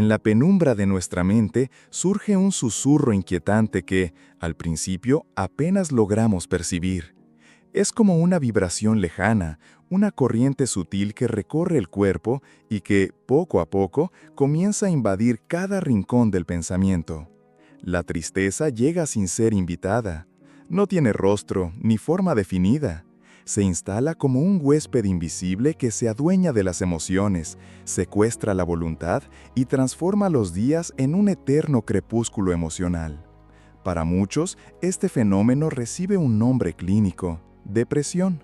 En la penumbra de nuestra mente surge un susurro inquietante que, al principio, apenas logramos percibir. Es como una vibración lejana, una corriente sutil que recorre el cuerpo y que, poco a poco, comienza a invadir cada rincón del pensamiento. La tristeza llega sin ser invitada. No tiene rostro ni forma definida. Se instala como un huésped invisible que se adueña de las emociones, secuestra la voluntad y transforma los días en un eterno crepúsculo emocional. Para muchos, este fenómeno recibe un nombre clínico: depresión.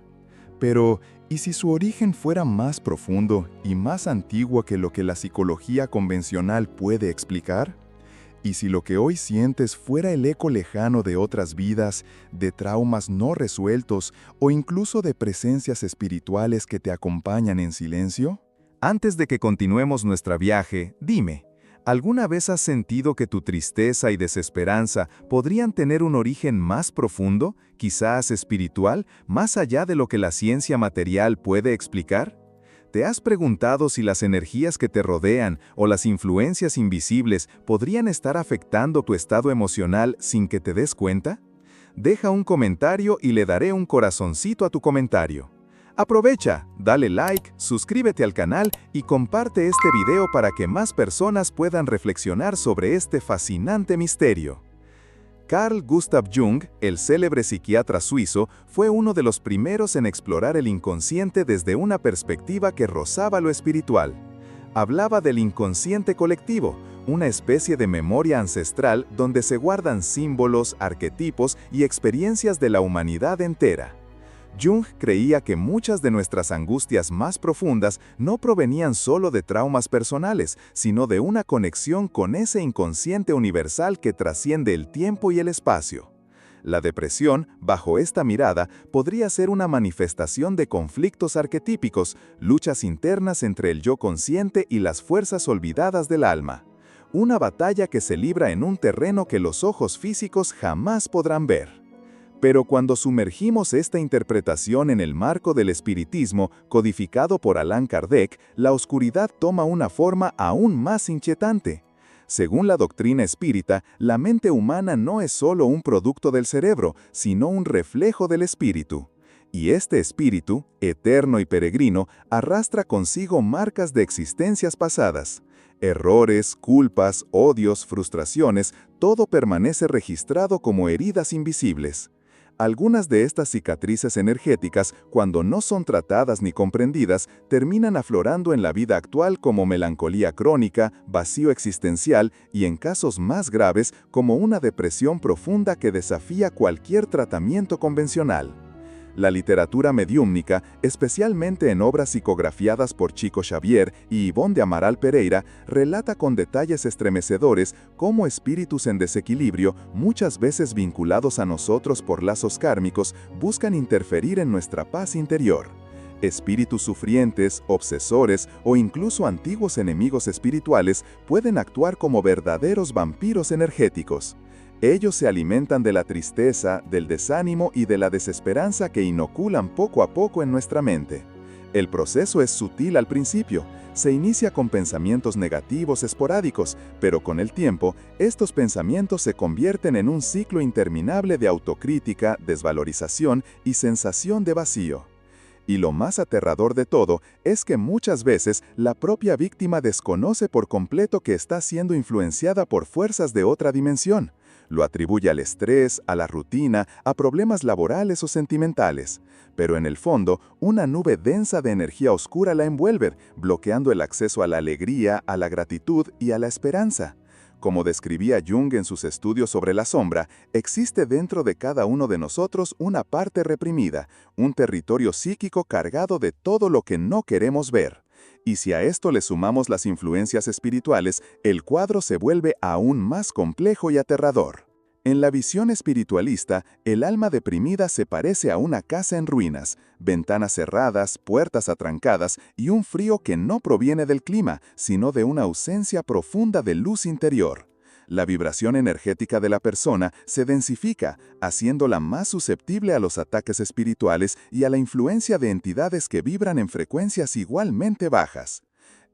Pero, ¿y si su origen fuera más profundo y más antiguo que lo que la psicología convencional puede explicar? ¿Y si lo que hoy sientes fuera el eco lejano de otras vidas, de traumas no resueltos o incluso de presencias espirituales que te acompañan en silencio? Antes de que continuemos nuestro viaje, dime, ¿alguna vez has sentido que tu tristeza y desesperanza podrían tener un origen más profundo, quizás espiritual, más allá de lo que la ciencia material puede explicar? ¿Te has preguntado si las energías que te rodean o las influencias invisibles podrían estar afectando tu estado emocional sin que te des cuenta? Deja un comentario y le daré un corazoncito a tu comentario. Aprovecha, dale like, suscríbete al canal y comparte este video para que más personas puedan reflexionar sobre este fascinante misterio. Carl Gustav Jung, el célebre psiquiatra suizo, fue uno de los primeros en explorar el inconsciente desde una perspectiva que rozaba lo espiritual. Hablaba del inconsciente colectivo, una especie de memoria ancestral donde se guardan símbolos, arquetipos y experiencias de la humanidad entera. Jung creía que muchas de nuestras angustias más profundas no provenían solo de traumas personales, sino de una conexión con ese inconsciente universal que trasciende el tiempo y el espacio. La depresión, bajo esta mirada, podría ser una manifestación de conflictos arquetípicos, luchas internas entre el yo consciente y las fuerzas olvidadas del alma. Una batalla que se libra en un terreno que los ojos físicos jamás podrán ver. Pero cuando sumergimos esta interpretación en el marco del espiritismo, codificado por Allan Kardec, la oscuridad toma una forma aún más inquietante. Según la doctrina espírita, la mente humana no es solo un producto del cerebro, sino un reflejo del espíritu. Y este espíritu, eterno y peregrino, arrastra consigo marcas de existencias pasadas. Errores, culpas, odios, frustraciones, todo permanece registrado como heridas invisibles. Algunas de estas cicatrices energéticas, cuando no son tratadas ni comprendidas, terminan aflorando en la vida actual como melancolía crónica, vacío existencial y, en casos más graves, como una depresión profunda que desafía cualquier tratamiento convencional. La literatura mediúmnica, especialmente en obras psicografiadas por Chico Xavier y Ivonne de Amaral Pereira, relata con detalles estremecedores cómo espíritus en desequilibrio, muchas veces vinculados a nosotros por lazos kármicos, buscan interferir en nuestra paz interior. Espíritus sufrientes, obsesores o incluso antiguos enemigos espirituales pueden actuar como verdaderos vampiros energéticos. Ellos se alimentan de la tristeza, del desánimo y de la desesperanza que inoculan poco a poco en nuestra mente. El proceso es sutil al principio, se inicia con pensamientos negativos esporádicos, pero con el tiempo, estos pensamientos se convierten en un ciclo interminable de autocrítica, desvalorización y sensación de vacío. Y lo más aterrador de todo es que muchas veces la propia víctima desconoce por completo que está siendo influenciada por fuerzas de otra dimensión. Lo atribuye al estrés, a la rutina, a problemas laborales o sentimentales. Pero en el fondo, una nube densa de energía oscura la envuelve, bloqueando el acceso a la alegría, a la gratitud y a la esperanza. Como describía Jung en sus estudios sobre la sombra, existe dentro de cada uno de nosotros una parte reprimida, un territorio psíquico cargado de todo lo que no queremos ver. Y si a esto le sumamos las influencias espirituales, el cuadro se vuelve aún más complejo y aterrador. En la visión espiritualista, el alma deprimida se parece a una casa en ruinas, ventanas cerradas, puertas atrancadas y un frío que no proviene del clima, sino de una ausencia profunda de luz interior. La vibración energética de la persona se densifica, haciéndola más susceptible a los ataques espirituales y a la influencia de entidades que vibran en frecuencias igualmente bajas.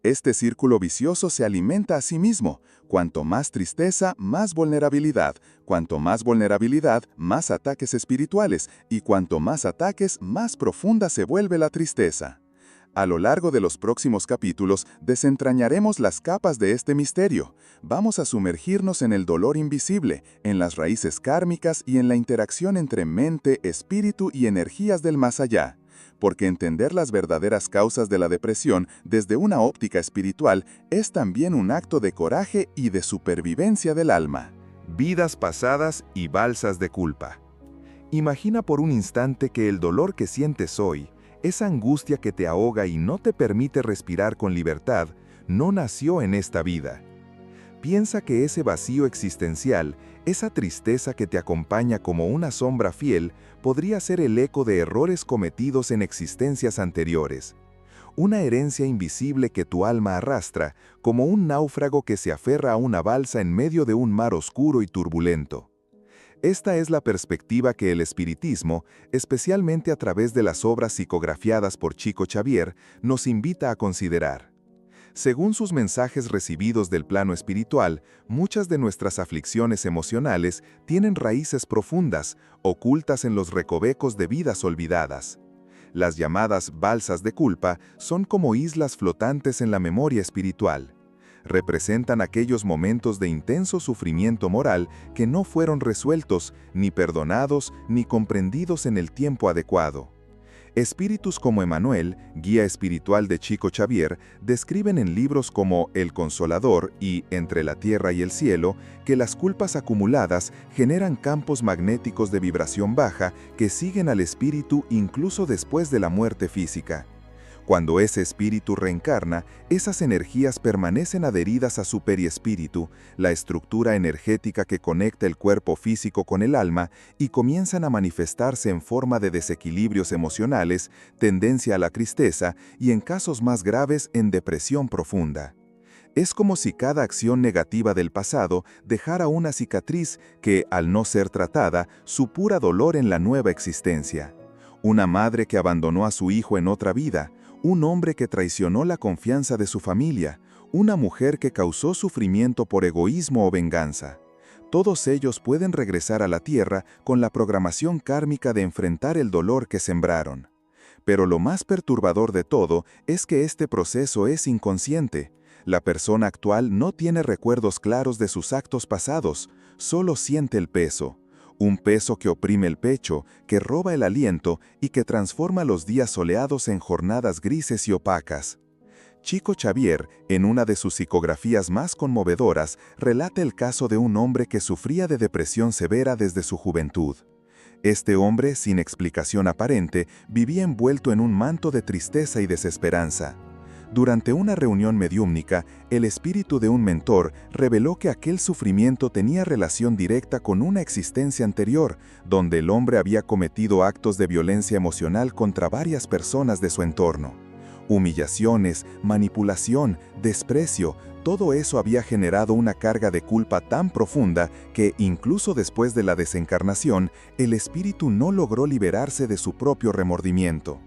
Este círculo vicioso se alimenta a sí mismo. Cuanto más tristeza, más vulnerabilidad. Cuanto más vulnerabilidad, más ataques espirituales. Y cuanto más ataques, más profunda se vuelve la tristeza. A lo largo de los próximos capítulos, desentrañaremos las capas de este misterio. Vamos a sumergirnos en el dolor invisible, en las raíces kármicas y en la interacción entre mente, espíritu y energías del más allá. Porque entender las verdaderas causas de la depresión desde una óptica espiritual es también un acto de coraje y de supervivencia del alma. Vidas pasadas y balsas de culpa. Imagina por un instante que el dolor que sientes hoy, esa angustia que te ahoga y no te permite respirar con libertad, no nació en esta vida. Piensa que ese vacío existencial, esa tristeza que te acompaña como una sombra fiel, podría ser el eco de errores cometidos en existencias anteriores. Una herencia invisible que tu alma arrastra, como un náufrago que se aferra a una balsa en medio de un mar oscuro y turbulento. Esta es la perspectiva que el espiritismo, especialmente a través de las obras psicografiadas por Chico Xavier, nos invita a considerar. Según sus mensajes recibidos del plano espiritual, muchas de nuestras aflicciones emocionales tienen raíces profundas, ocultas en los recovecos de vidas olvidadas. Las llamadas balsas de culpa son como islas flotantes en la memoria espiritual. Representan aquellos momentos de intenso sufrimiento moral que no fueron resueltos, ni perdonados, ni comprendidos en el tiempo adecuado. Espíritus como Emmanuel, guía espiritual de Chico Xavier, describen en libros como El Consolador y Entre la Tierra y el Cielo que las culpas acumuladas generan campos magnéticos de vibración baja que siguen al espíritu incluso después de la muerte física. Cuando ese espíritu reencarna, esas energías permanecen adheridas a su periespíritu, la estructura energética que conecta el cuerpo físico con el alma, y comienzan a manifestarse en forma de desequilibrios emocionales, tendencia a la tristeza y, en casos más graves, en depresión profunda. Es como si cada acción negativa del pasado dejara una cicatriz que, al no ser tratada, supura dolor en la nueva existencia. Una madre que abandonó a su hijo en otra vida, un hombre que traicionó la confianza de su familia, una mujer que causó sufrimiento por egoísmo o venganza. Todos ellos pueden regresar a la tierra con la programación kármica de enfrentar el dolor que sembraron. Pero lo más perturbador de todo es que este proceso es inconsciente. La persona actual no tiene recuerdos claros de sus actos pasados, solo siente el peso. Un peso que oprime el pecho, que roba el aliento y que transforma los días soleados en jornadas grises y opacas. Chico Xavier, en una de sus psicografías más conmovedoras, relata el caso de un hombre que sufría de depresión severa desde su juventud. Este hombre, sin explicación aparente, vivía envuelto en un manto de tristeza y desesperanza. Durante una reunión mediúmnica, el espíritu de un mentor reveló que aquel sufrimiento tenía relación directa con una existencia anterior, donde el hombre había cometido actos de violencia emocional contra varias personas de su entorno. Humillaciones, manipulación, desprecio, todo eso había generado una carga de culpa tan profunda que, incluso después de la desencarnación, el espíritu no logró liberarse de su propio remordimiento.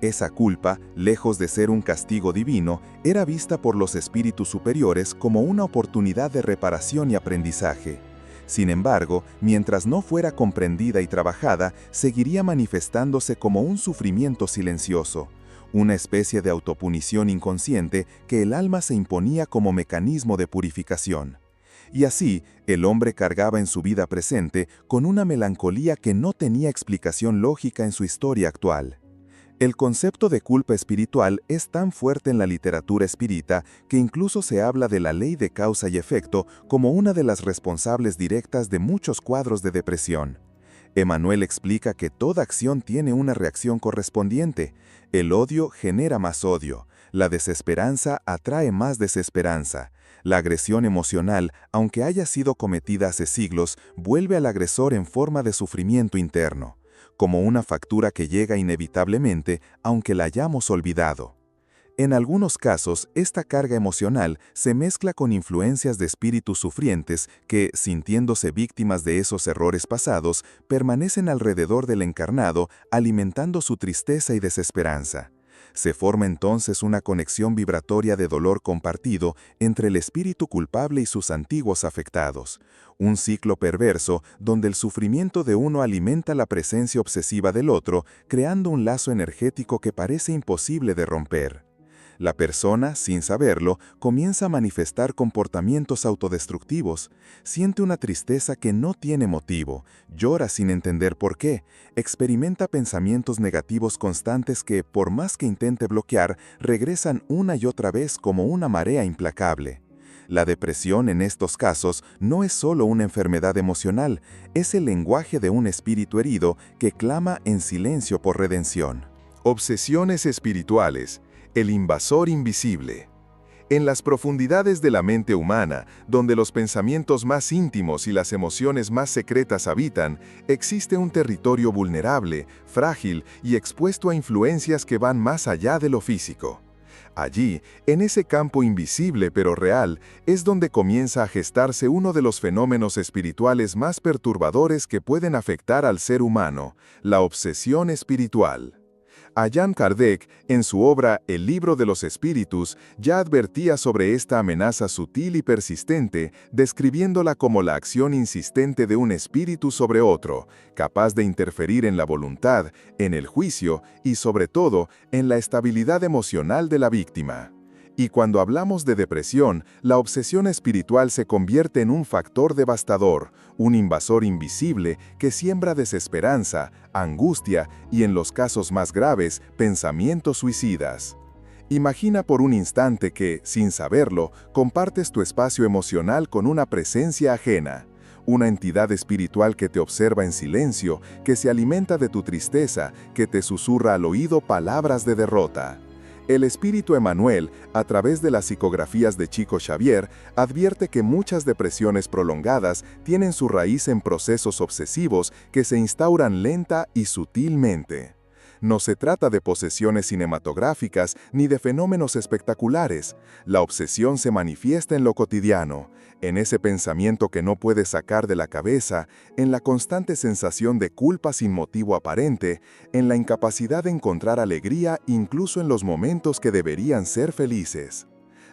Esa culpa, lejos de ser un castigo divino, era vista por los espíritus superiores como una oportunidad de reparación y aprendizaje. Sin embargo, mientras no fuera comprendida y trabajada, seguiría manifestándose como un sufrimiento silencioso, una especie de autopunición inconsciente que el alma se imponía como mecanismo de purificación. Y así, el hombre cargaba en su vida presente con una melancolía que no tenía explicación lógica en su historia actual. El concepto de culpa espiritual es tan fuerte en la literatura espírita que incluso se habla de la ley de causa y efecto como una de las responsables directas de muchos cuadros de depresión. Emmanuel explica que toda acción tiene una reacción correspondiente. El odio genera más odio, la desesperanza atrae más desesperanza. La agresión emocional, aunque haya sido cometida hace siglos, vuelve al agresor en forma de sufrimiento interno, como una factura que llega inevitablemente, aunque la hayamos olvidado. En algunos casos, esta carga emocional se mezcla con influencias de espíritus sufrientes que, sintiéndose víctimas de esos errores pasados, permanecen alrededor del encarnado, alimentando su tristeza y desesperanza. Se forma entonces una conexión vibratoria de dolor compartido entre el espíritu culpable y sus antiguos afectados. Un ciclo perverso donde el sufrimiento de uno alimenta la presencia obsesiva del otro, creando un lazo energético que parece imposible de romper. La persona, sin saberlo, comienza a manifestar comportamientos autodestructivos, siente una tristeza que no tiene motivo, llora sin entender por qué, experimenta pensamientos negativos constantes que, por más que intente bloquear, regresan una y otra vez como una marea implacable. La depresión en estos casos no es solo una enfermedad emocional, es el lenguaje de un espíritu herido que clama en silencio por redención. Obsesiones espirituales. El invasor invisible. En las profundidades de la mente humana, donde los pensamientos más íntimos y las emociones más secretas habitan, existe un territorio vulnerable, frágil y expuesto a influencias que van más allá de lo físico. Allí, en ese campo invisible pero real, es donde comienza a gestarse uno de los fenómenos espirituales más perturbadores que pueden afectar al ser humano, la obsesión espiritual. Allan Kardec, en su obra El libro de los espíritus, ya advertía sobre esta amenaza sutil y persistente, describiéndola como la acción insistente de un espíritu sobre otro, capaz de interferir en la voluntad, en el juicio y, sobre todo, en la estabilidad emocional de la víctima. Y cuando hablamos de depresión, la obsesión espiritual se convierte en un factor devastador, un invasor invisible que siembra desesperanza, angustia y, en los casos más graves, pensamientos suicidas. Imagina por un instante que, sin saberlo, compartes tu espacio emocional con una presencia ajena. Una entidad espiritual que te observa en silencio, que se alimenta de tu tristeza, que te susurra al oído palabras de derrota. El espíritu Emmanuel, a través de las psicografías de Chico Xavier, advierte que muchas depresiones prolongadas tienen su raíz en procesos obsesivos que se instauran lenta y sutilmente. No se trata de posesiones cinematográficas ni de fenómenos espectaculares. La obsesión se manifiesta en lo cotidiano, en ese pensamiento que no puedes sacar de la cabeza, en la constante sensación de culpa sin motivo aparente, en la incapacidad de encontrar alegría incluso en los momentos que deberían ser felices.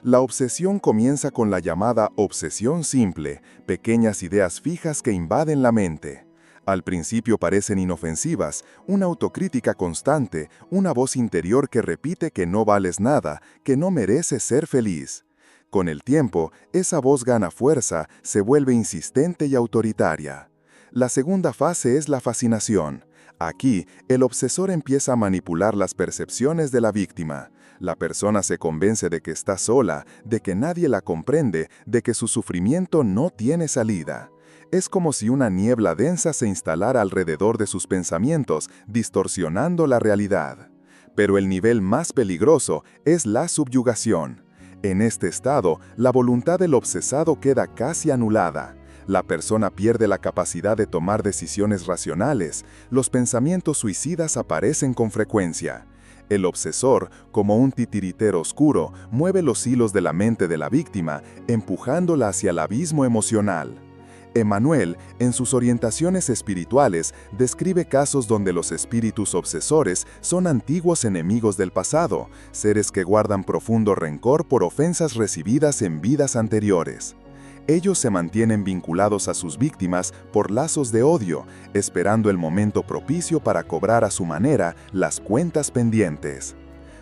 La obsesión comienza con la llamada obsesión simple, pequeñas ideas fijas que invaden la mente. Al principio parecen inofensivas, una autocrítica constante, una voz interior que repite que no vales nada, que no mereces ser feliz. Con el tiempo, esa voz gana fuerza, se vuelve insistente y autoritaria. La segunda fase es la fascinación. Aquí, el obsesor empieza a manipular las percepciones de la víctima. La persona se convence de que está sola, de que nadie la comprende, de que su sufrimiento no tiene salida. Es como si una niebla densa se instalara alrededor de sus pensamientos, distorsionando la realidad. Pero el nivel más peligroso es la subyugación. En este estado, la voluntad del obsesado queda casi anulada. La persona pierde la capacidad de tomar decisiones racionales. Los pensamientos suicidas aparecen con frecuencia. El obsesor, como un titiritero oscuro, mueve los hilos de la mente de la víctima, empujándola hacia el abismo emocional. Emmanuel, en sus orientaciones espirituales, describe casos donde los espíritus obsesores son antiguos enemigos del pasado, seres que guardan profundo rencor por ofensas recibidas en vidas anteriores. Ellos se mantienen vinculados a sus víctimas por lazos de odio, esperando el momento propicio para cobrar a su manera las cuentas pendientes.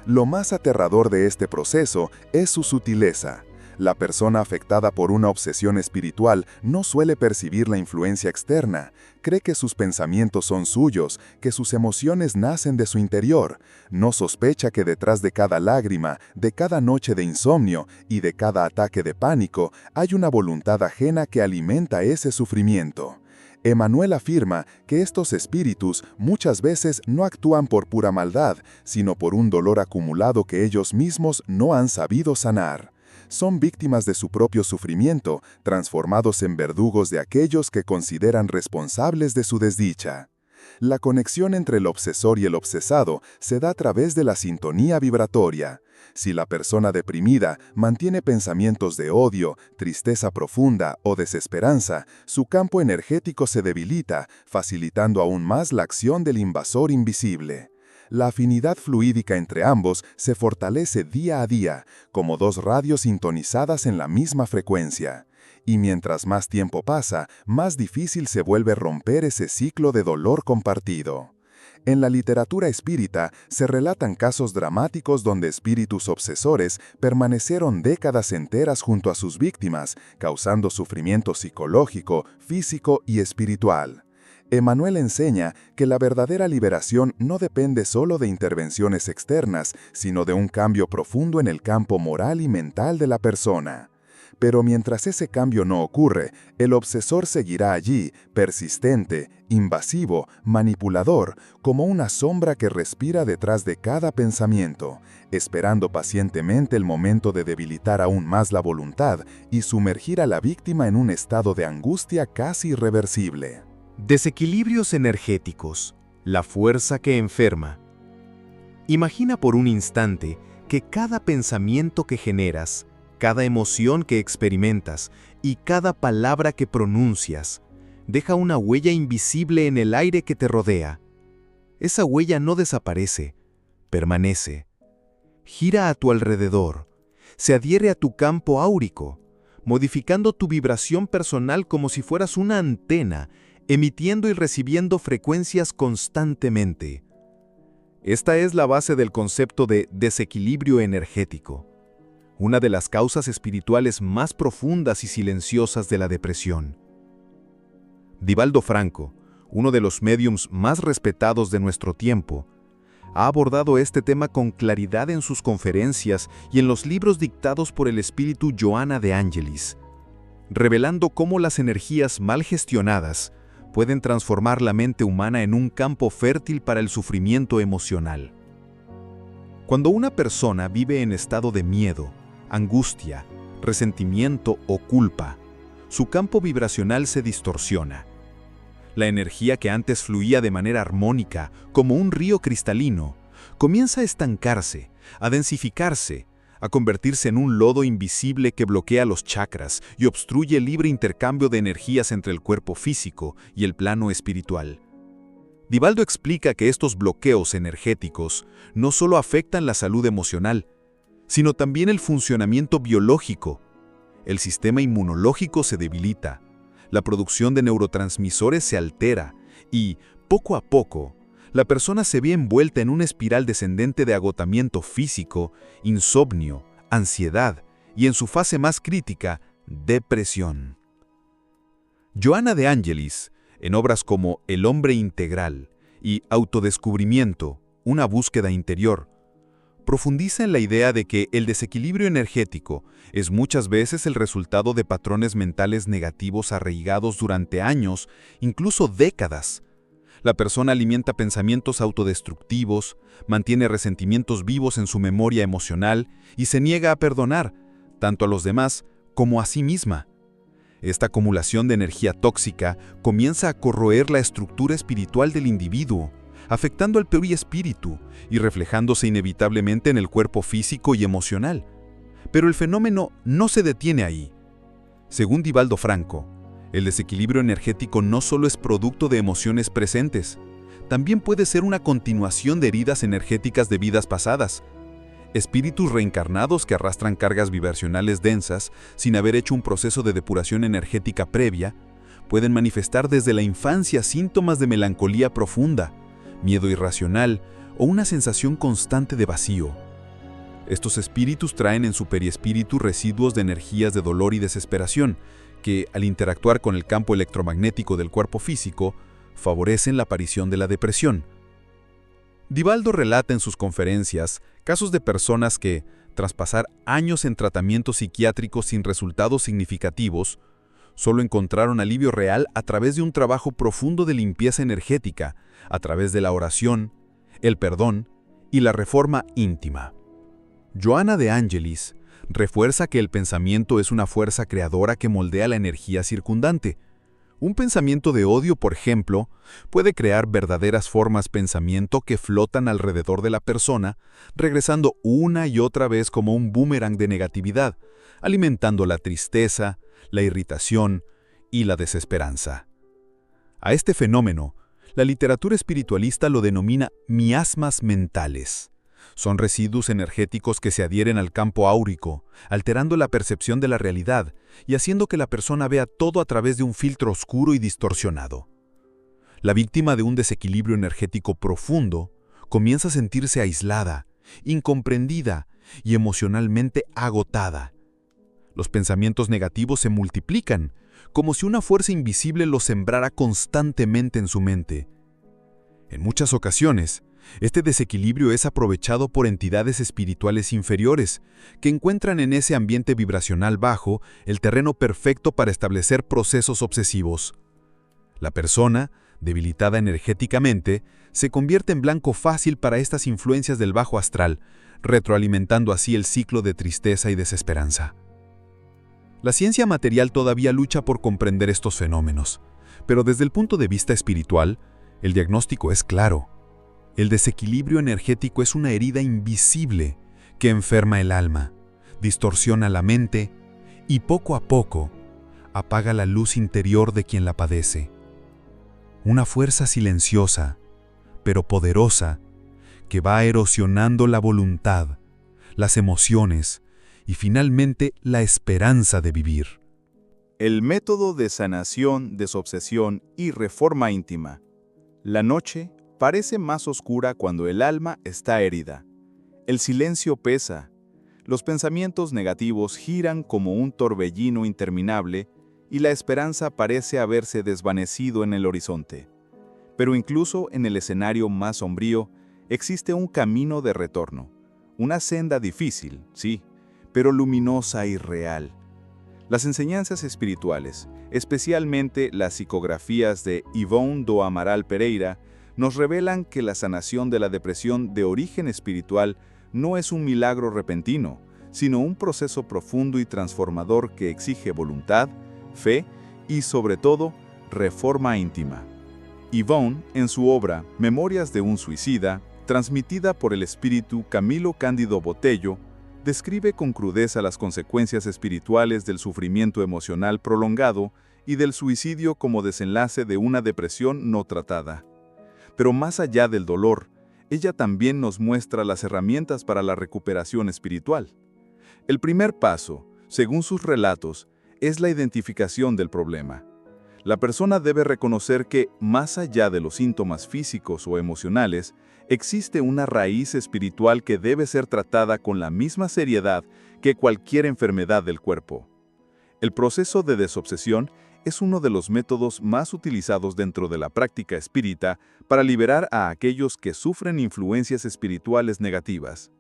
Lo más aterrador de este proceso es su sutileza. La persona afectada por una obsesión espiritual no suele percibir la influencia externa, cree que sus pensamientos son suyos, que sus emociones nacen de su interior, no sospecha que detrás de cada lágrima, de cada noche de insomnio y de cada ataque de pánico hay una voluntad ajena que alimenta ese sufrimiento. Emmanuel afirma que estos espíritus muchas veces no actúan por pura maldad, sino por un dolor acumulado que ellos mismos no han sabido sanar. Son víctimas de su propio sufrimiento, transformados en verdugos de aquellos que consideran responsables de su desdicha. La conexión entre el obsesor y el obsesado se da a través de la sintonía vibratoria. Si la persona deprimida mantiene pensamientos de odio, tristeza profunda o desesperanza, su campo energético se debilita, facilitando aún más la acción del invasor invisible. La afinidad fluídica entre ambos se fortalece día a día, como dos radios sintonizadas en la misma frecuencia. Y mientras más tiempo pasa, más difícil se vuelve romper ese ciclo de dolor compartido. En la literatura espírita se relatan casos dramáticos donde espíritus obsesores permanecieron décadas enteras junto a sus víctimas, causando sufrimiento psicológico, físico y espiritual. Emmanuel enseña que la verdadera liberación no depende solo de intervenciones externas, sino de un cambio profundo en el campo moral y mental de la persona. Pero mientras ese cambio no ocurre, el obsesor seguirá allí, persistente, invasivo, manipulador, como una sombra que respira detrás de cada pensamiento, esperando pacientemente el momento de debilitar aún más la voluntad y sumergir a la víctima en un estado de angustia casi irreversible. Desequilibrios energéticos, la fuerza que enferma. Imagina por un instante que cada pensamiento que generas, cada emoción que experimentas y cada palabra que pronuncias deja una huella invisible en el aire que te rodea. Esa huella no desaparece, permanece. Gira a tu alrededor, se adhiere a tu campo áurico, modificando tu vibración personal como si fueras una antena, emitiendo y recibiendo frecuencias constantemente. Esta es la base del concepto de desequilibrio energético, una de las causas espirituales más profundas y silenciosas de la depresión. Divaldo Franco, uno de los médiums más respetados de nuestro tiempo, ha abordado este tema con claridad en sus conferencias y en los libros dictados por el espíritu Johanna de Angelis, revelando cómo las energías mal gestionadas pueden transformar la mente humana en un campo fértil para el sufrimiento emocional. Cuando una persona vive en estado de miedo, angustia, resentimiento o culpa, su campo vibracional se distorsiona. La energía que antes fluía de manera armónica, como un río cristalino, comienza a estancarse, a densificarse, a convertirse en un lodo invisible que bloquea los chakras y obstruye el libre intercambio de energías entre el cuerpo físico y el plano espiritual. Divaldo explica que estos bloqueos energéticos no solo afectan la salud emocional, sino también el funcionamiento biológico. El sistema inmunológico se debilita, la producción de neurotransmisores se altera y, poco a poco, la persona se ve envuelta en una espiral descendente de agotamiento físico, insomnio, ansiedad y, en su fase más crítica, depresión. Johanna de Angelis, en obras como El hombre integral y Autodescubrimiento, una búsqueda interior, profundiza en la idea de que el desequilibrio energético es muchas veces el resultado de patrones mentales negativos arraigados durante años, incluso décadas. La persona alimenta pensamientos autodestructivos, mantiene resentimientos vivos en su memoria emocional y se niega a perdonar, tanto a los demás como a sí misma. Esta acumulación de energía tóxica comienza a corroer la estructura espiritual del individuo, afectando al perispíritu y reflejándose inevitablemente en el cuerpo físico y emocional. Pero el fenómeno no se detiene ahí. Según Divaldo Franco, el desequilibrio energético no solo es producto de emociones presentes, también puede ser una continuación de heridas energéticas de vidas pasadas. Espíritus reencarnados que arrastran cargas vibracionales densas sin haber hecho un proceso de depuración energética previa, pueden manifestar desde la infancia síntomas de melancolía profunda, miedo irracional o una sensación constante de vacío. Estos espíritus traen en su perispíritu residuos de energías de dolor y desesperación, que, al interactuar con el campo electromagnético del cuerpo físico, favorecen la aparición de la depresión. Divaldo relata en sus conferencias casos de personas que, tras pasar años en tratamientos psiquiátricos sin resultados significativos, solo encontraron alivio real a través de un trabajo profundo de limpieza energética, a través de la oración, el perdón y la reforma íntima. Johanna de Angelis refuerza que el pensamiento es una fuerza creadora que moldea la energía circundante. Un pensamiento de odio, por ejemplo, puede crear verdaderas formas pensamiento que flotan alrededor de la persona, regresando una y otra vez como un boomerang de negatividad, alimentando la tristeza, la irritación y la desesperanza. A este fenómeno La literatura espiritualista lo denomina miasmas mentales. Son residuos energéticos que se adhieren al campo áurico, alterando la percepción de la realidad y haciendo que la persona vea todo a través de un filtro oscuro y distorsionado. La víctima de un desequilibrio energético profundo comienza a sentirse aislada, incomprendida y emocionalmente agotada. Los pensamientos negativos se multiplican, como si una fuerza invisible los sembrara constantemente en su mente. En muchas ocasiones, este desequilibrio es aprovechado por entidades espirituales inferiores, que encuentran en ese ambiente vibracional bajo el terreno perfecto para establecer procesos obsesivos. La persona, debilitada energéticamente, se convierte en blanco fácil para estas influencias del bajo astral, retroalimentando así el ciclo de tristeza y desesperanza. La ciencia material todavía lucha por comprender estos fenómenos, pero desde el punto de vista espiritual, el diagnóstico es claro. El desequilibrio energético es una herida invisible que enferma el alma, distorsiona la mente y poco a poco apaga la luz interior de quien la padece. Una fuerza silenciosa, pero poderosa, que va erosionando la voluntad, las emociones y finalmente la esperanza de vivir. El método de sanación, desobsesión y reforma íntima. La noche parece más oscura cuando el alma está herida. El silencio pesa. Los pensamientos negativos giran como un torbellino interminable y la esperanza parece haberse desvanecido en el horizonte. Pero incluso en el escenario más sombrío existe un camino de retorno. Una senda difícil, sí, pero luminosa y real. Las enseñanzas espirituales, especialmente las psicografías de Ivonne do Amaral Pereira, nos revelan que la sanación de la depresión de origen espiritual no es un milagro repentino, sino un proceso profundo y transformador que exige voluntad, fe y, sobre todo, reforma íntima. Ivonne, en su obra Memorias de un suicida, transmitida por el espíritu Camilo Cándido Botello, describe con crudeza las consecuencias espirituales del sufrimiento emocional prolongado y del suicidio como desenlace de una depresión no tratada. Pero más allá del dolor, ella también nos muestra las herramientas para la recuperación espiritual. El primer paso, según sus relatos, es la identificación del problema. La persona debe reconocer que, más allá de los síntomas físicos o emocionales, existe una raíz espiritual que debe ser tratada con la misma seriedad que cualquier enfermedad del cuerpo. El proceso de desobsesión es uno de los métodos más utilizados dentro de la práctica espírita para liberar a aquellos que sufren influencias espirituales negativas.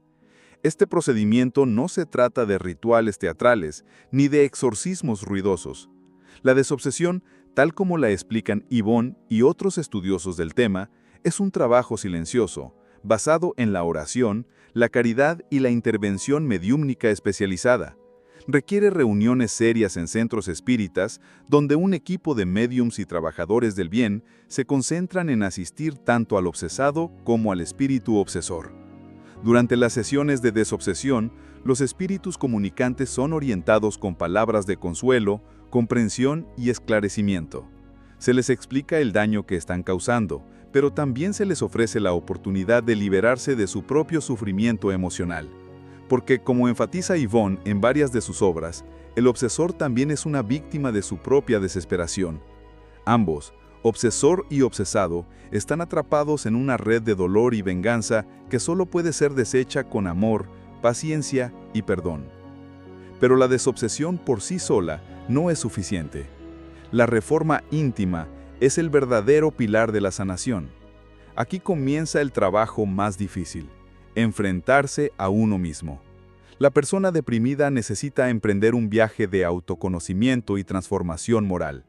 Este procedimiento no se trata de rituales teatrales ni de exorcismos ruidosos. La desobsesión, tal como la explican Ivonne y otros estudiosos del tema, es un trabajo silencioso, basado en la oración, la caridad y la intervención mediúmnica especializada. Requiere reuniones serias en centros espíritas, donde un equipo de médiums y trabajadores del bien se concentran en asistir tanto al obsesado como al espíritu obsesor. Durante las sesiones de desobsesión, los espíritus comunicantes son orientados con palabras de consuelo, comprensión y esclarecimiento. Se les explica el daño que están causando, pero también se les ofrece la oportunidad de liberarse de su propio sufrimiento emocional. Porque, como enfatiza Ivonne en varias de sus obras, el obsesor también es una víctima de su propia desesperación. Ambos, obsesor y obsesado, están atrapados en una red de dolor y venganza que solo puede ser deshecha con amor, paciencia y perdón. Pero la desobsesión por sí sola no es suficiente. La reforma íntima es el verdadero pilar de la sanación. Aquí comienza el trabajo más difícil: enfrentarse a uno mismo. La persona deprimida necesita emprender un viaje de autoconocimiento y transformación moral.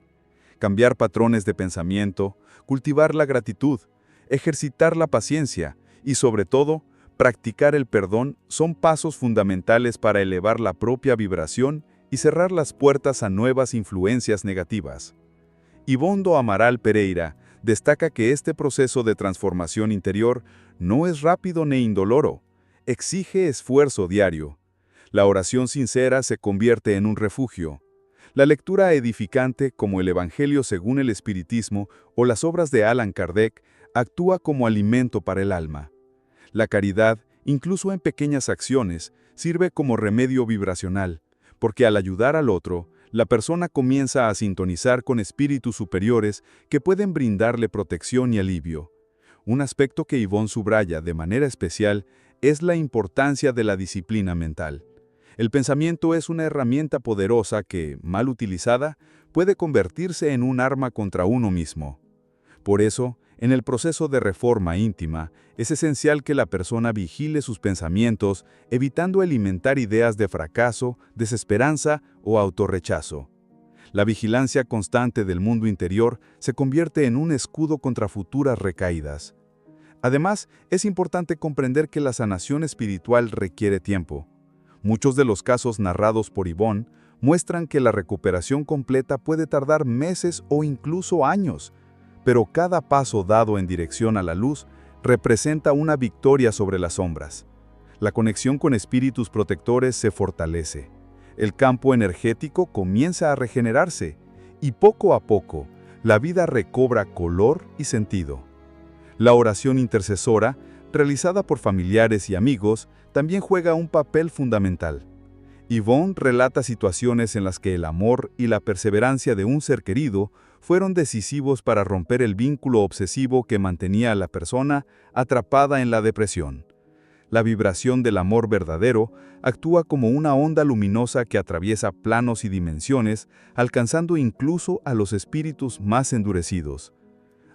Cambiar patrones de pensamiento, cultivar la gratitud, ejercitar la paciencia y, sobre todo, practicar el perdón son pasos fundamentales para elevar la propia vibración y cerrar las puertas a nuevas influencias negativas. Ivonne do Amaral Pereira destaca que este proceso de transformación interior no es rápido ni indoloro, exige esfuerzo diario. La oración sincera se convierte en un refugio. La lectura edificante, como el Evangelio según el Espiritismo o las obras de Allan Kardec, actúa como alimento para el alma. La caridad, incluso en pequeñas acciones, sirve como remedio vibracional, porque al ayudar al otro, la persona comienza a sintonizar con espíritus superiores que pueden brindarle protección y alivio. Un aspecto que Yvonne subraya de manera especial es la importancia de la disciplina mental. El pensamiento es una herramienta poderosa que, mal utilizada, puede convertirse en un arma contra uno mismo. Por eso, en el proceso de reforma íntima, es esencial que la persona vigile sus pensamientos, evitando alimentar ideas de fracaso, desesperanza o autorrechazo. La vigilancia constante del mundo interior se convierte en un escudo contra futuras recaídas. Además, es importante comprender que la sanación espiritual requiere tiempo. Muchos de los casos narrados por Yvonne muestran que la recuperación completa puede tardar meses o incluso años, pero cada paso dado en dirección a la luz representa una victoria sobre las sombras. La conexión con espíritus protectores se fortalece. El campo energético comienza a regenerarse y poco a poco la vida recobra color y sentido. La oración intercesora, realizada por familiares y amigos, también juega un papel fundamental. Yvonne relata situaciones en las que el amor y la perseverancia de un ser querido fueron decisivos para romper el vínculo obsesivo que mantenía a la persona atrapada en la depresión. La vibración del amor verdadero actúa como una onda luminosa que atraviesa planos y dimensiones, alcanzando incluso a los espíritus más endurecidos.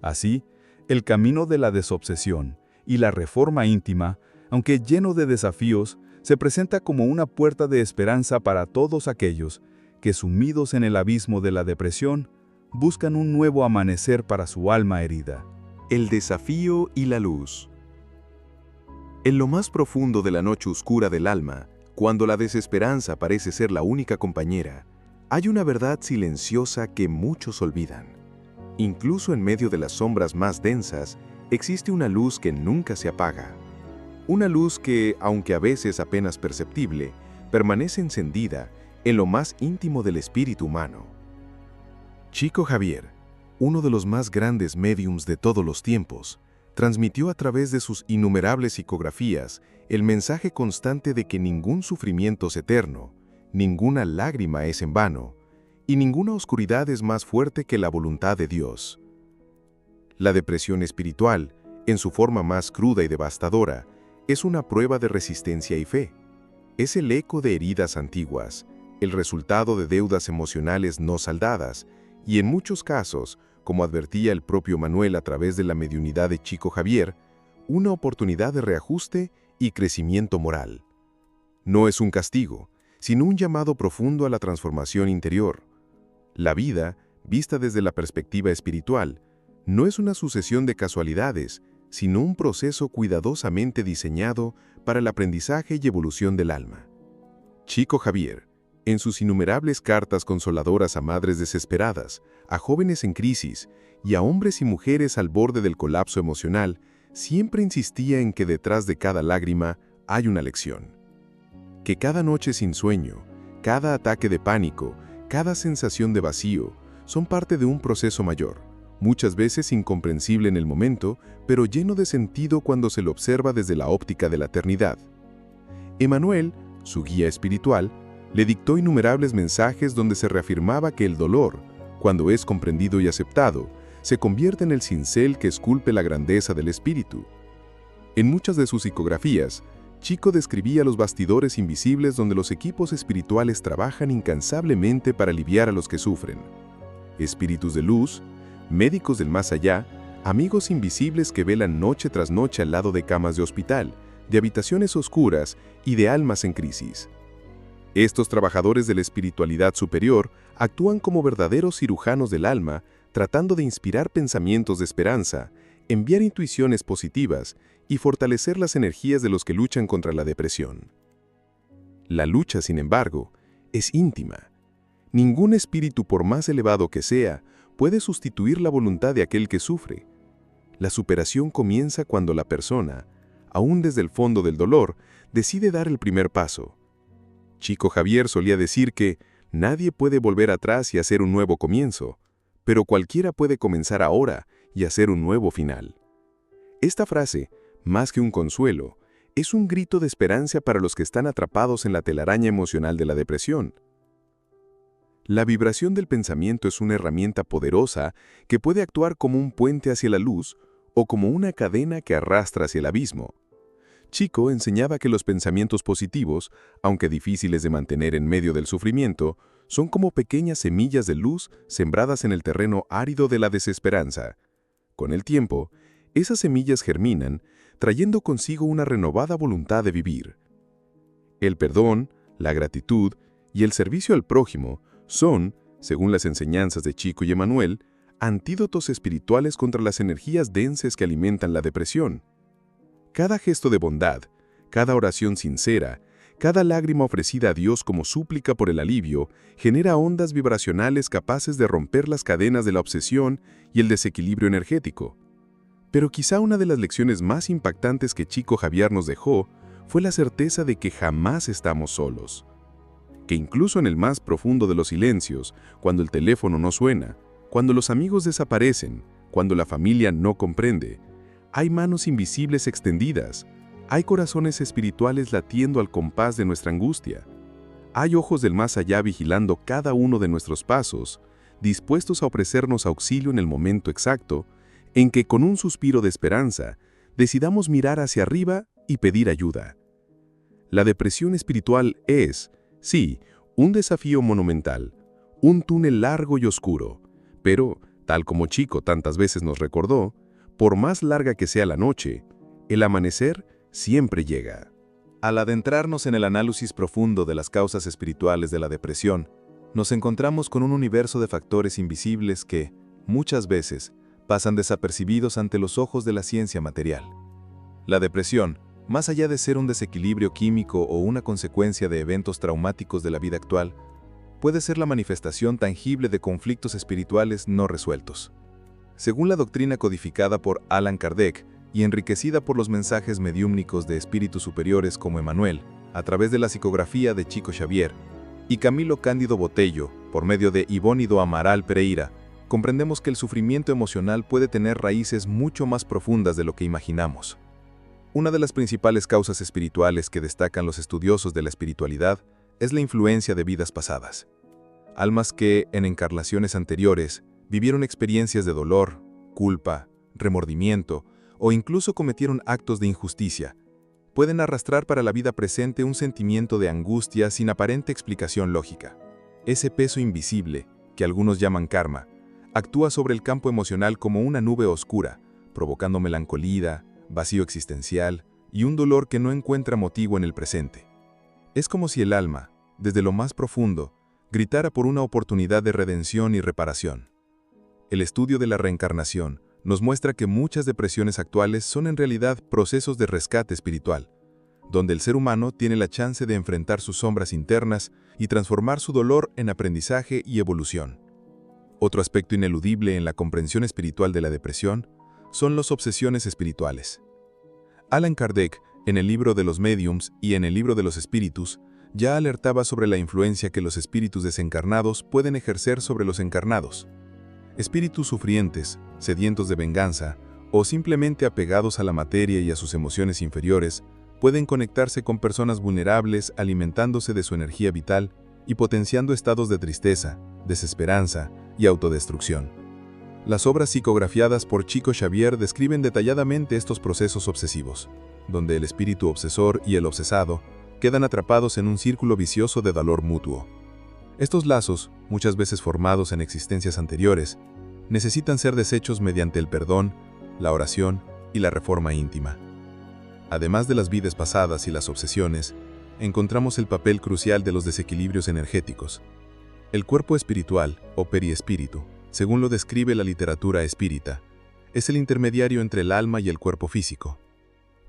Así, el camino de la desobsesión y la reforma íntima, aunque lleno de desafíos, se presenta como una puerta de esperanza para todos aquellos que, sumidos en el abismo de la depresión, buscan un nuevo amanecer para su alma herida. El desafío y la luz. En lo más profundo de la noche oscura del alma, cuando la desesperanza parece ser la única compañera, hay una verdad silenciosa que muchos olvidan. Incluso en medio de las sombras más densas, existe una luz que nunca se apaga. Una luz que, aunque a veces apenas perceptible, permanece encendida en lo más íntimo del espíritu humano. Chico Xavier, uno de los más grandes médiums de todos los tiempos, transmitió a través de sus innumerables psicografías el mensaje constante de que ningún sufrimiento es eterno, ninguna lágrima es en vano, y ninguna oscuridad es más fuerte que la voluntad de Dios. La depresión espiritual, en su forma más cruda y devastadora, es una prueba de resistencia y fe. Es el eco de heridas antiguas, el resultado de deudas emocionales no saldadas, y en muchos casos, como advertía el propio Manuel a través de la mediunidad de Chico Xavier, una oportunidad de reajuste y crecimiento moral. No es un castigo, sino un llamado profundo a la transformación interior. La vida, vista desde la perspectiva espiritual, no es una sucesión de casualidades, sino un proceso cuidadosamente diseñado para el aprendizaje y evolución del alma. Chico Xavier, en sus innumerables cartas consoladoras a madres desesperadas, a jóvenes en crisis y a hombres y mujeres al borde del colapso emocional, siempre insistía en que detrás de cada lágrima hay una lección. Que cada noche sin sueño, cada ataque de pánico, cada sensación de vacío, son parte de un proceso mayor, muchas veces incomprensible en el momento, pero lleno de sentido cuando se lo observa desde la óptica de la eternidad. Emmanuel, su guía espiritual, le dictó innumerables mensajes donde se reafirmaba que el dolor, cuando es comprendido y aceptado, se convierte en el cincel que esculpe la grandeza del espíritu. En muchas de sus psicografías, Chico describía los bastidores invisibles donde los equipos espirituales trabajan incansablemente para aliviar a los que sufren. Espíritus de luz, médicos del más allá, amigos invisibles que velan noche tras noche al lado de camas de hospital, de habitaciones oscuras y de almas en crisis. Estos trabajadores de la espiritualidad superior actúan como verdaderos cirujanos del alma, tratando de inspirar pensamientos de esperanza, enviar intuiciones positivas y fortalecer las energías de los que luchan contra la depresión. La lucha, sin embargo, es íntima. Ningún espíritu, por más elevado que sea, puede sustituir la voluntad de aquel que sufre. La superación comienza cuando la persona, aún desde el fondo del dolor, decide dar el primer paso. Chico Xavier solía decir que Nadie puede volver atrás y hacer un nuevo comienzo, pero cualquiera puede comenzar ahora y hacer un nuevo final. Esta frase, más que un consuelo, es un grito de esperanza para los que están atrapados en la telaraña emocional de la depresión. La vibración del pensamiento es una herramienta poderosa que puede actuar como un puente hacia la luz o como una cadena que arrastra hacia el abismo. Chico enseñaba que los pensamientos positivos, aunque difíciles de mantener en medio del sufrimiento, son como pequeñas semillas de luz sembradas en el terreno árido de la desesperanza. Con el tiempo, esas semillas germinan, trayendo consigo una renovada voluntad de vivir. El perdón, la gratitud y el servicio al prójimo son, según las enseñanzas de Chico y Emanuel, antídotos espirituales contra las energías densas que alimentan la depresión. Cada gesto de bondad, cada oración sincera, cada lágrima ofrecida a Dios como súplica por el alivio, genera ondas vibracionales capaces de romper las cadenas de la obsesión y el desequilibrio energético. Pero quizá una de las lecciones más impactantes que Chico Xavier nos dejó fue la certeza de que jamás estamos solos. Que incluso en el más profundo de los silencios, cuando el teléfono no suena, cuando los amigos desaparecen, cuando la familia no comprende, hay manos invisibles extendidas, hay corazones espirituales latiendo al compás de nuestra angustia, hay ojos del más allá vigilando cada uno de nuestros pasos, dispuestos a ofrecernos auxilio en el momento exacto, en que con un suspiro de esperanza decidamos mirar hacia arriba y pedir ayuda. La depresión espiritual es, sí, un desafío monumental, un túnel largo y oscuro, pero, tal como Chico tantas veces nos recordó, por más larga que sea la noche, el amanecer siempre llega. Al adentrarnos en el análisis profundo de las causas espirituales de la depresión, nos encontramos con un universo de factores invisibles que, muchas veces, pasan desapercibidos ante los ojos de la ciencia material. La depresión, más allá de ser un desequilibrio químico o una consecuencia de eventos traumáticos de la vida actual, puede ser la manifestación tangible de conflictos espirituales no resueltos. Según la doctrina codificada por Allan Kardec y enriquecida por los mensajes mediúmnicos de espíritus superiores como Emanuel, a través de la psicografía de Chico Xavier, y Camilo Cándido Botello, por medio de Ivónido Amaral Pereira, comprendemos que el sufrimiento emocional puede tener raíces mucho más profundas de lo que imaginamos. Una de las principales causas espirituales que destacan los estudiosos de la espiritualidad es la influencia de vidas pasadas. Almas que, en encarnaciones anteriores, vivieron experiencias de dolor, culpa, remordimiento o incluso cometieron actos de injusticia, pueden arrastrar para la vida presente un sentimiento de angustia sin aparente explicación lógica. Ese peso invisible, que algunos llaman karma, actúa sobre el campo emocional como una nube oscura, provocando melancolía, vacío existencial y un dolor que no encuentra motivo en el presente. Es como si el alma, desde lo más profundo, gritara por una oportunidad de redención y reparación. El estudio de la reencarnación nos muestra que muchas depresiones actuales son en realidad procesos de rescate espiritual, donde el ser humano tiene la chance de enfrentar sus sombras internas y transformar su dolor en aprendizaje y evolución. Otro aspecto ineludible en la comprensión espiritual de la depresión son las obsesiones espirituales. Allan Kardec, en el libro de los médiums y en el libro de los espíritus, ya alertaba sobre la influencia que los espíritus desencarnados pueden ejercer sobre los encarnados. Espíritus sufrientes, sedientos de venganza, o simplemente apegados a la materia y a sus emociones inferiores, pueden conectarse con personas vulnerables alimentándose de su energía vital y potenciando estados de tristeza, desesperanza y autodestrucción. Las obras psicografiadas por Chico Xavier describen detalladamente estos procesos obsesivos, donde el espíritu obsesor y el obsesado quedan atrapados en un círculo vicioso de dolor mutuo. Estos lazos, muchas veces formados en existencias anteriores, necesitan ser deshechos mediante el perdón, la oración y la reforma íntima. Además de las vidas pasadas y las obsesiones, encontramos el papel crucial de los desequilibrios energéticos. El cuerpo espiritual, o periespíritu, según lo describe la literatura espírita, es el intermediario entre el alma y el cuerpo físico.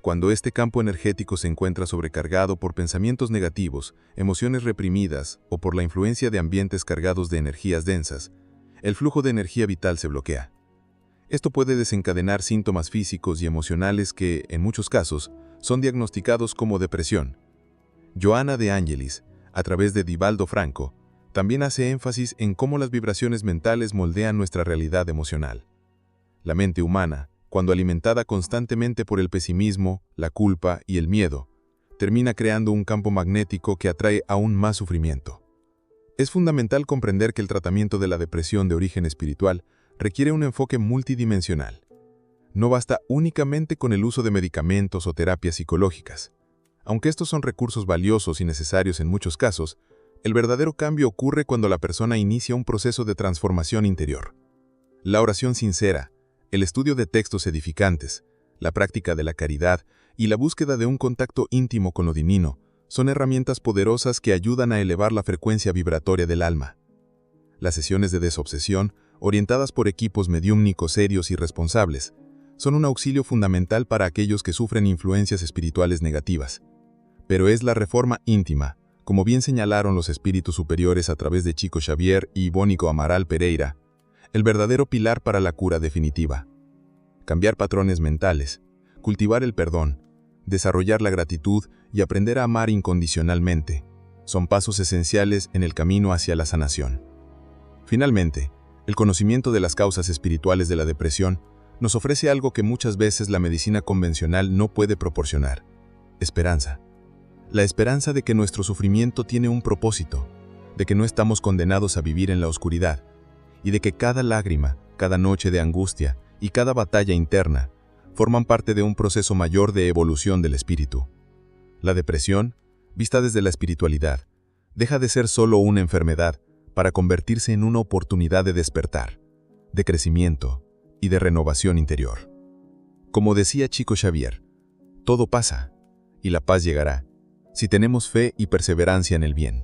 Cuando este campo energético se encuentra sobrecargado por pensamientos negativos, emociones reprimidas o por la influencia de ambientes cargados de energías densas, el flujo de energía vital se bloquea. Esto puede desencadenar síntomas físicos y emocionales que, en muchos casos, son diagnosticados como depresión. Johanna de Angelis, a través de Divaldo Franco, También hace énfasis en cómo las vibraciones mentales moldean nuestra realidad emocional. La mente humana, cuando alimentada constantemente por el pesimismo, la culpa y el miedo, termina creando un campo magnético que atrae aún más sufrimiento. Es fundamental comprender que el tratamiento de la depresión de origen espiritual requiere un enfoque multidimensional. No basta únicamente con el uso de medicamentos o terapias psicológicas. Aunque estos son recursos valiosos y necesarios en muchos casos, el verdadero cambio ocurre cuando la persona inicia un proceso de transformación interior. La oración sincera, el estudio de textos edificantes, la práctica de la caridad y la búsqueda de un contacto íntimo con lo divino son herramientas poderosas que ayudan a elevar la frecuencia vibratoria del alma. Las sesiones de desobsesión, orientadas por equipos mediúmnicos serios y responsables, son un auxilio fundamental para aquellos que sufren influencias espirituales negativas. Pero es la reforma íntima, como bien señalaron los espíritus superiores a través de Chico Xavier y Ibónico Amaral Pereira, el verdadero pilar para la cura definitiva. Cambiar patrones mentales, cultivar el perdón, desarrollar la gratitud y aprender a amar incondicionalmente son pasos esenciales en el camino hacia la sanación. Finalmente, el conocimiento de las causas espirituales de la depresión nos ofrece algo que muchas veces la medicina convencional no puede proporcionar: esperanza. La esperanza de que nuestro sufrimiento tiene un propósito, de que no estamos condenados a vivir en la oscuridad, y de que cada lágrima, cada noche de angustia y cada batalla interna forman parte de un proceso mayor de evolución del espíritu. La depresión, vista desde la espiritualidad, deja de ser solo una enfermedad para convertirse en una oportunidad de despertar, de crecimiento y de renovación interior. Como decía Chico Xavier, todo pasa y la paz llegará si tenemos fe y perseverancia en el bien.